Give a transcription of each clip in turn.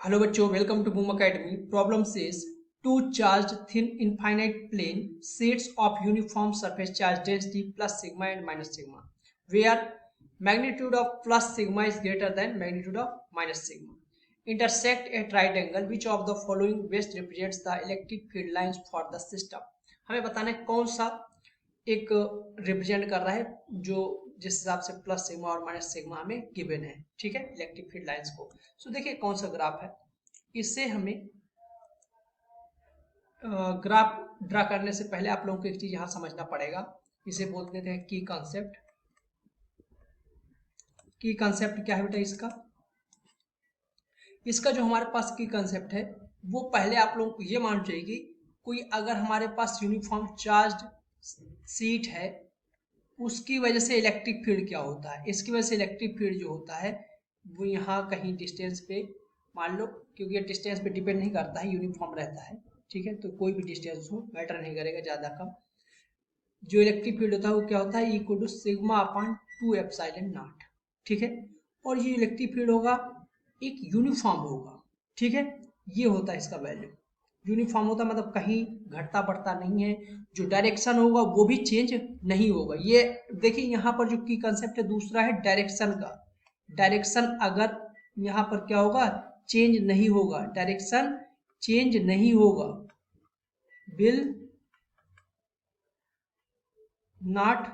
Hello बच्चों, welcome to Boom Academy. Problem says two charge thin infinite plane sheets of uniform surface charge density plus sigma and minus sigma where magnitude of plus sigma is greater than magnitude of minus sigma intersect at right angle which of the following best represents the electric field lines for the system. हमें बताना है कौन सा एक represent कर रहा है जो जिस हिसाब से प्लस सिग्मा और माइनस सिग्मा हमें गिवन है। ठीक है, इलेक्ट्रिक फील्ड लाइंस को। सो देखिए कौन सा ग्राफ है। इससे हमें ग्राफ ड्रा करने से पहले आप लोगों को एक चीज यहाँ समझना पड़ेगा। इसे बोलते हैं की कॉन्सेप्ट। की कॉन्सेप्ट क्या है बेटा इसका? इसका जो हमारे पास की कॉन्सेप्ट है वो पहले आप लोगों को ये मान चाहिए कि कोई अगर हमारे पास यूनिफॉर्म चार्ज सीट है उसकी वजह से इलेक्ट्रिक फील्ड क्या होता है। इसकी वजह से इलेक्ट्रिक फील्ड जो होता है वो यहाँ कहीं डिस्टेंस पे मान लो, क्योंकि ये डिस्टेंस पे डिपेंड नहीं करता है, यूनिफॉर्म रहता है। ठीक है, तो कोई भी डिस्टेंस हो मैटर नहीं करेगा ज़्यादा कम। जो इलेक्ट्रिक फील्ड होता है वो क्या होता है, equal to sigma upon 2 epsilon naught. ठीक है, और ये इलेक्ट्रिक फील्ड होगा एक यूनिफॉर्म होगा। ठीक है, ये होता है इसका वैल्यू। यूनिफॉर्म होता है मतलब कहीं घटता बढ़ता नहीं है। जो डायरेक्शन होगा वो भी चेंज नहीं होगा। ये देखिए यहाँ पर जो की कंसेप्ट है दूसरा है डायरेक्शन का। डायरेक्शन अगर यहाँ पर क्या होगा, चेंज नहीं होगा, डायरेक्शन चेंज नहीं होगा, विल नॉट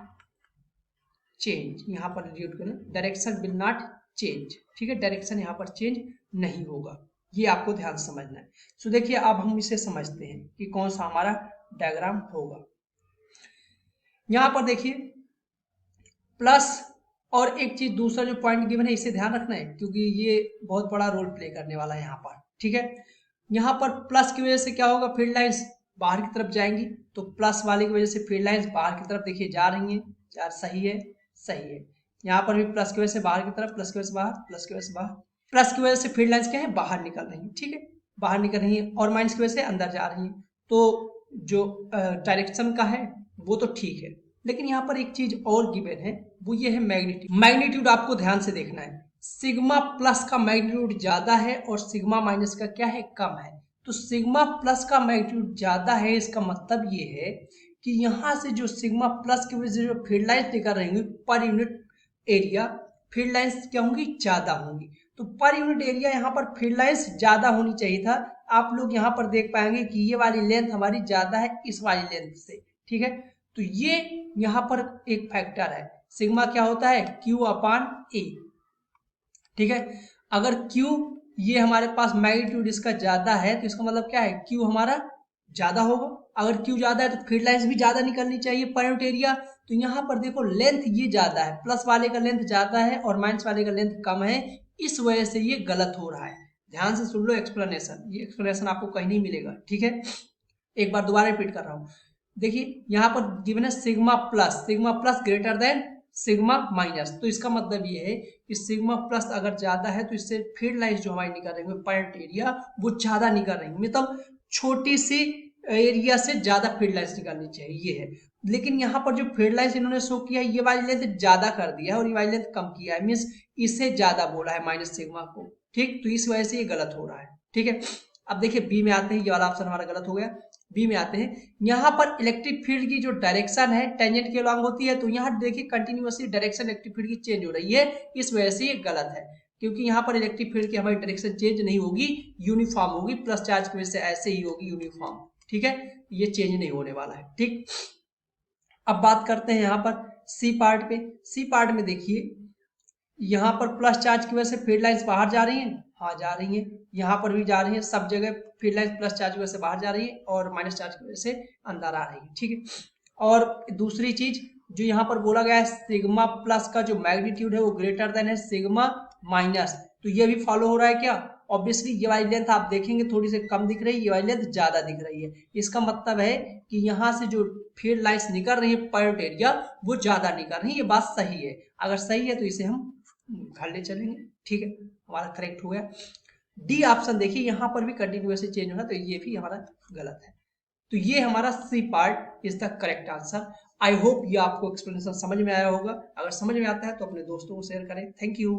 चेंज। यहाँ पर रीड करें, डायरेक्शन विल नॉट चेंज। ठीक है, डायरेक्शन यहाँ पर चेंज नहीं होगा, ये आपको ध्यान समझना है। सो देखिए अब हम इसे समझते हैं कि कौन सा हमारा डायग्राम होगा। यहाँ पर देखिए प्लस और एक चीज दूसरा जो पॉइंट गिवन है इसे ध्यान रखना है क्योंकि ये बहुत बड़ा रोल प्ले करने वाला है यहाँ पर। ठीक है, यहाँ पर प्लस की वजह से क्या होगा, फील्ड लाइंस बाहर की तरफ जाएंगी, तो प्लस वाले की वजह से फील्ड लाइंस बाहर की तरफ देखिए जा रही हैं। यार सही है, सही है। यहाँ पर भी प्लस की वजह से बाहर की तरफ, प्लस की वजह से बाहर, प्लस की वजह से बाहर, प्लस की वजह से फील्ड लाइंस क्या है, बाहर निकल रही है। ठीक है, बाहर निकल रही है, और माइनस की वजह से अंदर जा रही है। तो जो डायरेक्शन का है वो तो ठीक है, लेकिन यहाँ पर एक चीज और गिवन है, वो ये है मैग्नीट्यूड। मैग्नीट्यूड आपको ध्यान से देखना है। सिग्मा प्लस का मैग्नीट्यूड ज्यादा है और सिग्मा माइनस का क्या है, कम है। तो सिग्मा प्लस का मैग्नीट्यूड ज्यादा है, इसका मतलब ये है कि यहाँ से जो सिग्मा प्लस की वजह से जो फील्ड लाइंस निकल रही होंगी per unit area, field lines क्या होंगी, ज्यादा होंगी। तो पर यूनिट एरिया यहाँ पर फील्ड लाइंस ज्यादा होनी चाहिए था। आप लोग यहाँ पर देख पाएंगे कि ये वाली लेंथ हमारी ज्यादा है इस वाली लेंथ से। ठीक है, तो ये यहाँ पर एक फैक्टर है। सिग्मा क्या होता है, क्यू अपान ए। ठीक है, अगर क्यू ये हमारे पास मैग्नीट्यूड इसका ज्यादा है तो इसका मतलब क्या है, क्यू हमारा ज्यादा होगा। अगर क्यू ज्यादा है तो फील्ड लाइंस भी ज्यादा निकलनी चाहिए पर यूनिट एरिया। तो यहाँ पर देखो लेंथ ये ज्यादा है, प्लस वाले का लेंथ ज्यादा है और माइनस वाले का लेंथ कम है, इस वजह से ये गलत हो रहा है। ध्यान से सुन लो एक्सप्लेनेशन, ये एक्सप्लेनेशन आपको कहीं नहीं मिलेगा। ठीक है, एक बार दोबारा रिपीट कर रहा हूँ। देखिए यहाँ पर गिवन है sigma plus greater than sigma minus. तो इसका मतलब ये है कि सिग्मा प्लस अगर ज्यादा है तो इससे फील्ड लाइंस जो हमारी निकल रही है पॉइंट एरिया वो ज्यादा निकल रही है, मतलब छोटी सी एरिया से ज्यादा फील्ड लाइंस निकलनी चाहिए, ये है। लेकिन यहाँ पर जो फील्ड लाइंस इन्होंने शो किया है ये वाली लेंथ ज्यादा कर दिया है और ये वाली लेंथ कम किया है, मीन्स इससे ज्यादा बोला है माइनस सिग्मा को। ठीक, तो इस वजह से ये गलत हो रहा है। ठीक है, अब देखिए बी में आते हैं, ये वाला ऑप्शन हमारा गलत हो गया। बी में आते हैं, यहाँ पर इलेक्ट्रिक फील्ड की जो डायरेक्शन है टेंजेंट के अलॉन्ग होती है, तो यहाँ देखिए कंटिन्यूअसली डायरेक्शन इलेक्ट्रिक फील्ड की चेंज हो रही है, इस वजह से ये गलत है। क्योंकि यहाँ पर इलेक्ट्रिक फील्ड की हमारी डायरेक्शन चेंज नहीं होगी, यूनिफॉर्म होगी, प्लस चार्ज की वजह से ऐसे ही होगी यूनिफॉर्म। ठीक है, ये चेंज नहीं होने वाला है। ठीक, अब बात करते हैं यहाँ पर सी पार्ट पे। सी पार्ट में देखिए यहाँ पर प्लस चार्ज की वजह से फील्ड लाइंस बाहर जा रही हैं, हाँ जा रही हैं, यहाँ पर भी जा रही है, सब जगह फील्ड लाइंस प्लस चार्ज की वजह से बाहर जा रही है और माइनस चार्ज की वजह से अंदर आ रही है। ठीक है, और दूसरी चीज जो यहाँ पर बोला गया है सिग्मा प्लस का जो मैग्नीट्यूड है वो ग्रेटर देन है सिग्मा माइनस, तो ये भी फॉलो हो रहा है क्या, ऑब्वियसली ये वाली लेंथ आप देखेंगे थोड़ी सी कम दिख रही है, ये वाली लेंथ ज्यादा दिख रही है। इसका मतलब है कि यहाँ से जो फील्ड लाइंस निकल रही है पर यूनिट एरिया वो ज्यादा निकल रही है। ये बात सही है, अगर सही है तो इसे हम घर ले चलेंगे। ठीक है, हमारा करेक्ट हो गया। डी ऑप्शन देखिए यहाँ पर भी कंटिन्यूअसली चेंज होना, तो ये भी हमारा गलत है। तो ये हमारा C part is the correct answer. I hope ये आपको एक्सप्लेनेशन समझ में आया होगा। अगर समझ में आता है तो अपने दोस्तों को शेयर करें। Thank you.